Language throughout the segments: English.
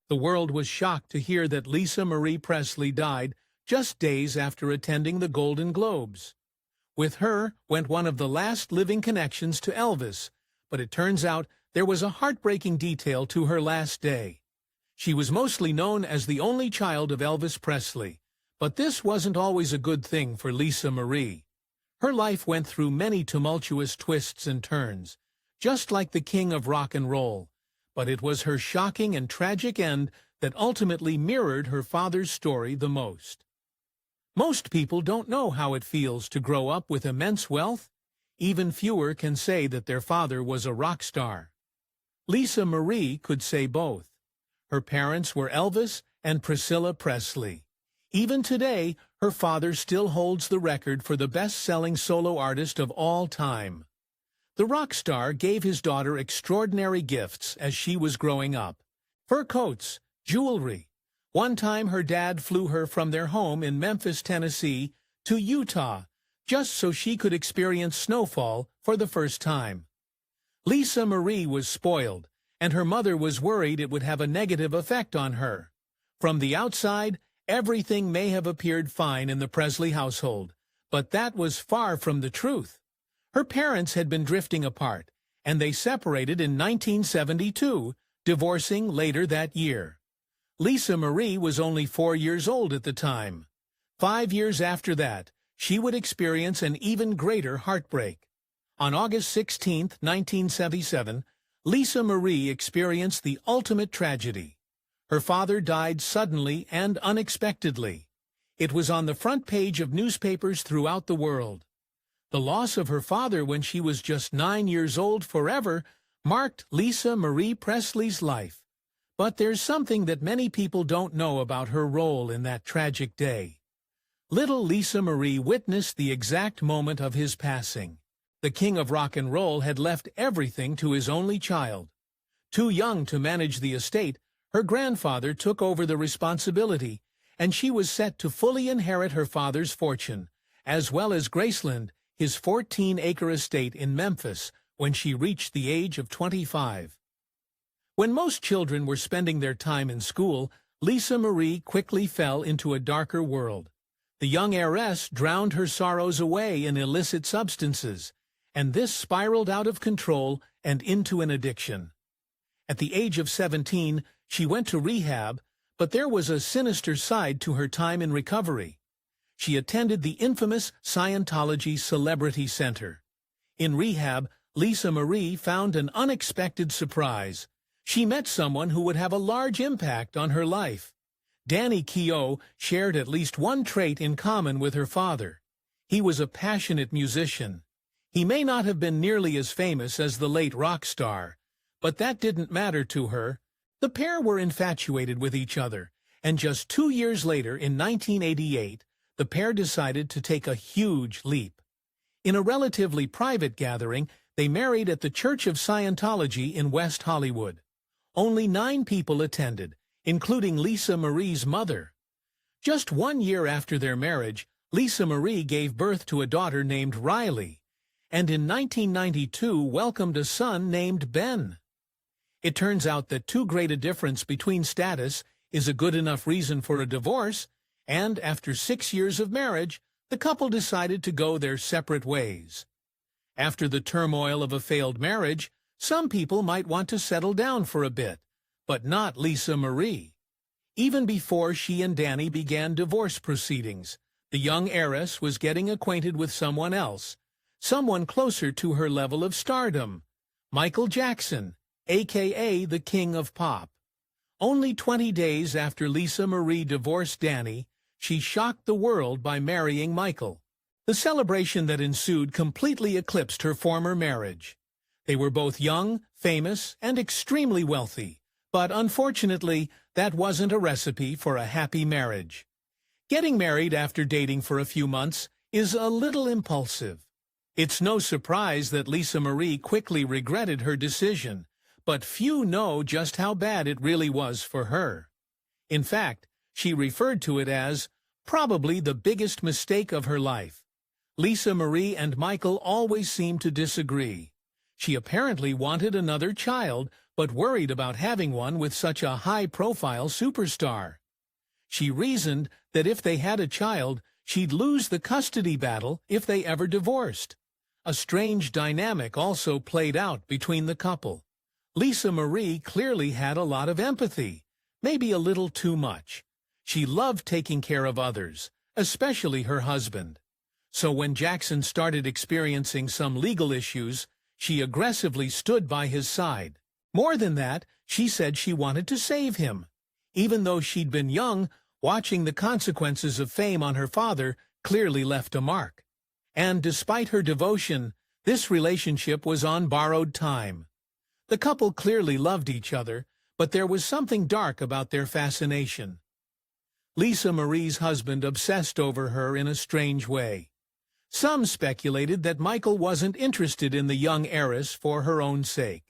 The world was shocked to hear that Lisa Marie Presley died just days after attending the Golden Globes. With her went one of the last living connections to Elvis, but it turns out there was a heartbreaking detail to her last day. She was mostly known as the only child of Elvis Presley, but this wasn't always a good thing for Lisa Marie. Her life went through many tumultuous twists and turns, just like the king of rock and roll, but it was her shocking and tragic end that ultimately mirrored her father's story the most. Most people don't know how it feels to grow up with immense wealth. Even fewer can say that their father was a rock star. Lisa Marie could say both. Her parents were Elvis and Priscilla Presley. Even today, her father still holds the record for the best-selling solo artist of all time. The rock star gave his daughter extraordinary gifts as she was growing up. Fur coats, jewelry. One time her dad flew her from their home in Memphis, Tennessee, to Utah, just so she could experience snowfall for the first time. Lisa Marie was spoiled, and her mother was worried it would have a negative effect on her. From the outside, everything may have appeared fine in the Presley household, but that was far from the truth. Her parents had been drifting apart, and they separated in 1972, divorcing later that year. Lisa Marie was only 4 years old at the time. 5 years after that, she would experience an even greater heartbreak. On August 16, 1977, Lisa Marie experienced the ultimate tragedy. Her father died suddenly and unexpectedly. It was on the front page of newspapers throughout the world. The loss of her father when she was just 9 years old forever marked Lisa Marie Presley's life. But there's something that many people don't know about her role in that tragic day. Little Lisa Marie witnessed the exact moment of his passing. The king of rock and roll had left everything to his only child. Too young to manage the estate, her grandfather took over the responsibility, and she was set to fully inherit her father's fortune, as well as Graceland, his 14-acre estate in Memphis, when she reached the age of 25. When most children were spending their time in school, Lisa Marie quickly fell into a darker world. The young heiress drowned her sorrows away in illicit substances, and this spiraled out of control and into an addiction. At the age of 17, she went to rehab, but there was a sinister side to her time in recovery. She attended the infamous Scientology Celebrity Center. In rehab, Lisa Marie found an unexpected surprise. She met someone who would have a large impact on her life. Danny Keough shared at least one trait in common with her father. He was a passionate musician. He may not have been nearly as famous as the late rock star, but that didn't matter to her. The pair were infatuated with each other, and just 2 years later, in 1988, the pair decided to take a huge leap. In a relatively private gathering, they married at the Church of Scientology in West Hollywood. Only 9 people attended, including Lisa Marie's mother. Just 1 year after their marriage, Lisa Marie gave birth to a daughter named Riley, and in 1992 welcomed a son named Ben. It turns out that too great a difference between status is a good enough reason for a divorce, and after 6 years of marriage, the couple decided to go their separate ways. After the turmoil of a failed marriage, some people might want to settle down for a bit, but not Lisa Marie. Even before she and Danny began divorce proceedings, the young heiress was getting acquainted with someone else, someone closer to her level of stardom, Michael Jackson, a.k.a. the King of Pop. Only 20 days after Lisa Marie divorced Danny, she shocked the world by marrying Michael. The celebration that ensued completely eclipsed her former marriage. They were both young, famous, and extremely wealthy, but unfortunately, that wasn't a recipe for a happy marriage. Getting married after dating for a few months is a little impulsive. It's no surprise that Lisa Marie quickly regretted her decision, but few know just how bad it really was for her. In fact, she referred to it as probably the biggest mistake of her life. Lisa Marie and Michael always seemed to disagree. She apparently wanted another child, but worried about having one with such a high-profile superstar. She reasoned that if they had a child, she'd lose the custody battle if they ever divorced. A strange dynamic also played out between the couple. Lisa Marie clearly had a lot of empathy, maybe a little too much. She loved taking care of others, especially her husband. So when Jackson started experiencing some legal issues, she aggressively stood by his side. More than that, she said she wanted to save him. Even though she'd been young, watching the consequences of fame on her father clearly left a mark. And despite her devotion, this relationship was on borrowed time. The couple clearly loved each other, but there was something dark about their fascination. Lisa Marie's husband obsessed over her in a strange way. Some speculated that Michael wasn't interested in the young heiress for her own sake.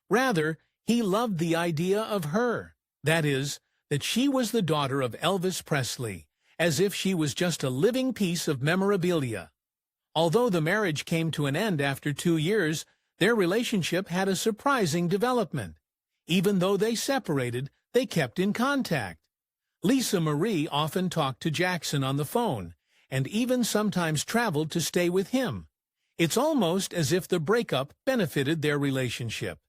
Rather, he loved the idea of her, that is, that she was the daughter of Elvis Presley, as if she was just a living piece of memorabilia. Although the marriage came to an end after 2 years, their relationship had a surprising development. Even though they separated, they kept in contact. Lisa Marie often talked to Jackson on the phone, and even sometimes traveled to stay with him. It's almost as if the breakup benefited their relationship.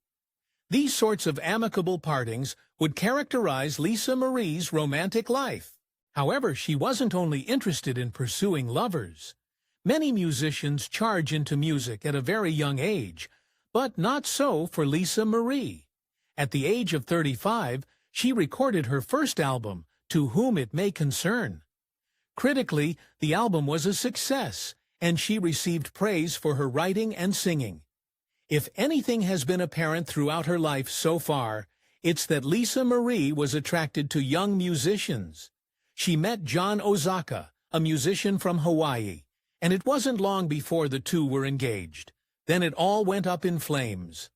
These sorts of amicable partings would characterize Lisa Marie's romantic life. However, she wasn't only interested in pursuing lovers. Many musicians charge into music at a very young age, but not so for Lisa Marie. At the age of 35, she recorded her first album, To Whom It May Concern. Critically, the album was a success, and she received praise for her writing and singing. If anything has been apparent throughout her life so far, it's that Lisa Marie was attracted to young musicians. She met John Ozaka, a musician from Hawaii, and it wasn't long before the two were engaged. Then it all went up in flames.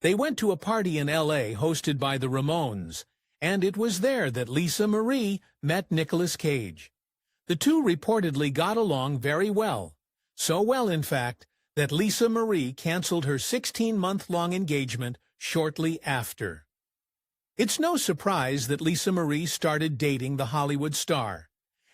They went to a party in L.A. hosted by the Ramones, and it was there that Lisa Marie met Nicolas Cage. The two reportedly got along very well. So well, in fact, that Lisa Marie canceled her 16-month-long engagement shortly after. It's no surprise that Lisa Marie started dating the Hollywood star.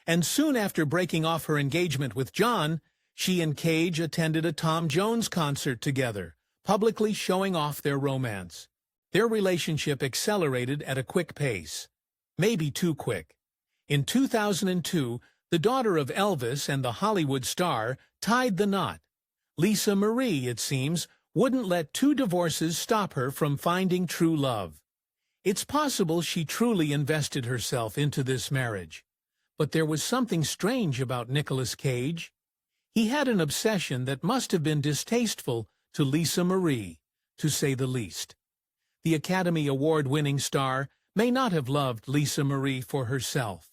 And soon after breaking off her engagement with John, she and Cage attended a Tom Jones concert together, publicly showing off their romance. Their relationship accelerated at a quick pace. Maybe too quick. In 2002, the daughter of Elvis and the Hollywood star tied the knot. Lisa Marie, it seems, wouldn't let 2 divorces stop her from finding true love. It's possible she truly invested herself into this marriage. But there was something strange about Nicolas Cage. He had an obsession that must have been distasteful to Lisa Marie, to say the least. The Academy Award-winning star may not have loved Lisa Marie for herself.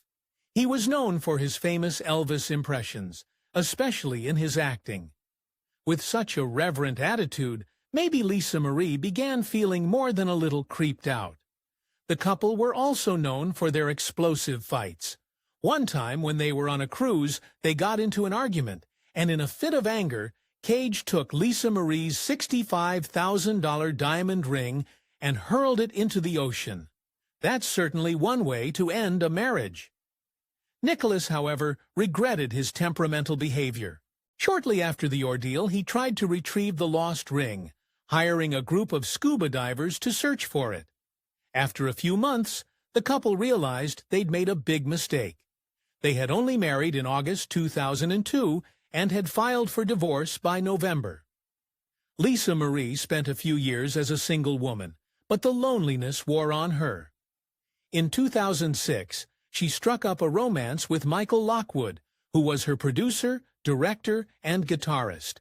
He was known for his famous Elvis impressions, especially in his acting. With such a reverent attitude, maybe Lisa Marie began feeling more than a little creeped out. The couple were also known for their explosive fights. One time, when they were on a cruise, they got into an argument, and in a fit of anger, Cage took Lisa Marie's $65,000 diamond ring and hurled it into the ocean. That's certainly one way to end a marriage. Nicholas, however, regretted his temperamental behavior. Shortly after the ordeal, he tried to retrieve the lost ring, hiring a group of scuba divers to search for it. After a few months, the couple realized they'd made a big mistake. They had only married in August 2002 and had filed for divorce by November. Lisa Marie spent a few years as a single woman, but the loneliness wore on her. In 2006, she struck up a romance with Michael Lockwood, who was her producer, director, and guitarist.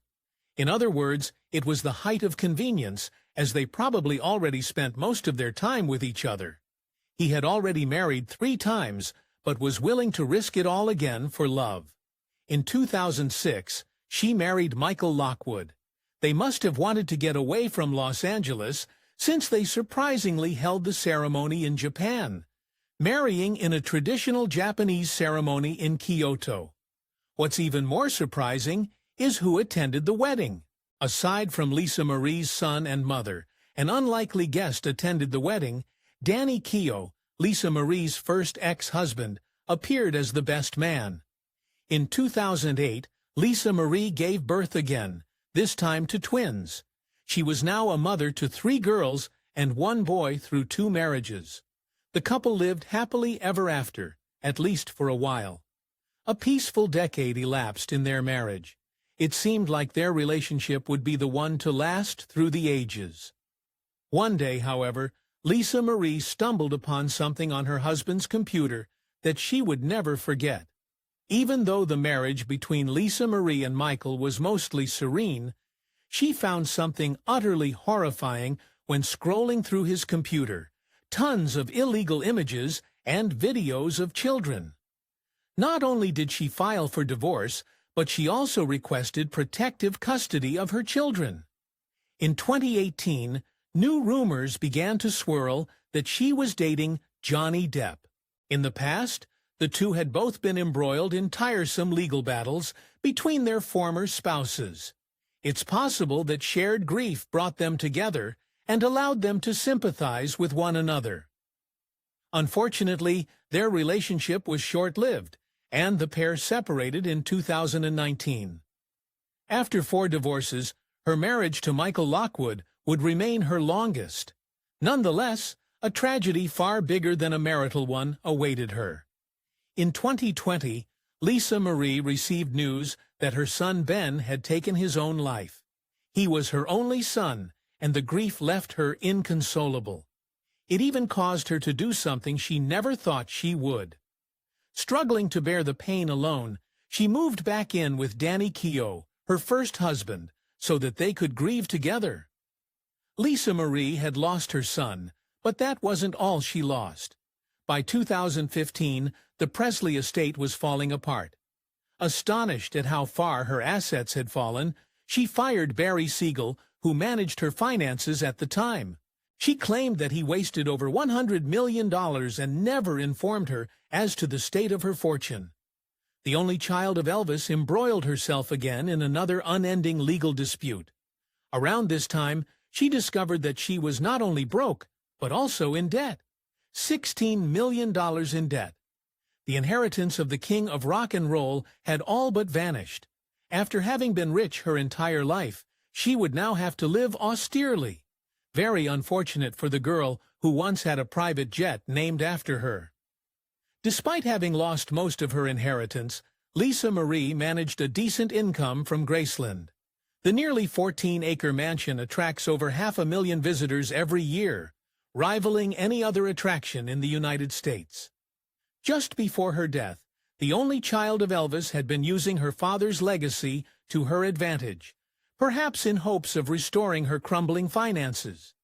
In other words, it was the height of convenience, as they probably already spent most of their time with each other. He had already married 3 times, but was willing to risk it all again for love. In 2006, she married Michael Lockwood. They must have wanted to get away from Los Angeles, since they surprisingly held the ceremony in Japan, marrying in a traditional Japanese ceremony in Kyoto. What's even more surprising is who attended the wedding. Aside from Lisa Marie's son and mother, an unlikely guest attended the wedding, Danny Keough, Lisa Marie's first ex-husband, appeared as the best man. In 2008, Lisa Marie gave birth again, this time to twins. She was now a mother to 3 girls and 1 boy through 2 marriages. The couple lived happily ever after, at least for a while. A peaceful decade elapsed in their marriage. It seemed like their relationship would be the one to last through the ages. One day, however, Lisa Marie stumbled upon something on her husband's computer that she would never forget. Even though the marriage between Lisa Marie and Michael was mostly serene, she found something utterly horrifying when scrolling through his computer: tons of illegal images and videos of children. Not only did she file for divorce, but she also requested protective custody of her children. In 2018, new rumors began to swirl that she was dating Johnny Depp. In the past, the two had both been embroiled in tiresome legal battles between their former spouses. It's possible that shared grief brought them together and allowed them to sympathize with one another. Unfortunately, their relationship was short-lived, and the pair separated in 2019. After 4 divorces, her marriage to Michael Lockwood would remain her longest. Nonetheless, a tragedy far bigger than a marital one awaited her. In 2020, Lisa Marie received news that her son Ben had taken his own life. He was her only son, and the grief left her inconsolable. It even caused her to do something she never thought she would. Struggling to bear the pain alone, she moved back in with Danny Keough, her first husband, so that they could grieve together. Lisa Marie had lost her son, but that wasn't all she lost. By 2015, the Presley estate was falling apart. Astonished at how far her assets had fallen, she fired Barry Siegel, who managed her finances at the time. She claimed that he wasted over $100 million and never informed her as to the state of her fortune. The only child of Elvis embroiled herself again in another unending legal dispute. Around this time, she discovered that she was not only broke, but also in debt. $16 million in debt. The inheritance of the king of rock and roll had all but vanished. After having been rich her entire life, she would now have to live austerely. Very unfortunate for the girl who once had a private jet named after her. Despite having lost most of her inheritance, Lisa Marie managed a decent income from Graceland. The nearly 14-acre mansion attracts over 500,000 visitors every year, rivaling any other attraction in the United States. Just before her death, the only child of Elvis had been using her father's legacy to her advantage, perhaps in hopes of restoring her crumbling finances.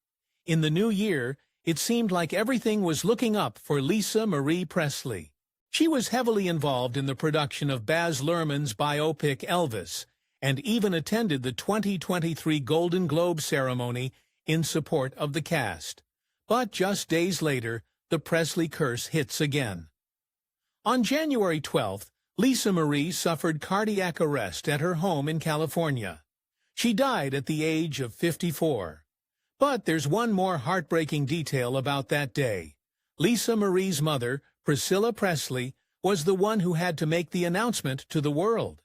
In the new year, it seemed like everything was looking up for Lisa Marie Presley. She was heavily involved in the production of Baz Luhrmann's biopic Elvis, and even attended the 2023 Golden Globe ceremony in support of the cast. But just days later, the Presley curse hits again. On January 12th, Lisa Marie suffered cardiac arrest at her home in California. She died at the age of 54. But there's one more heartbreaking detail about that day. Lisa Marie's mother, Priscilla Presley, was the one who had to make the announcement to the world.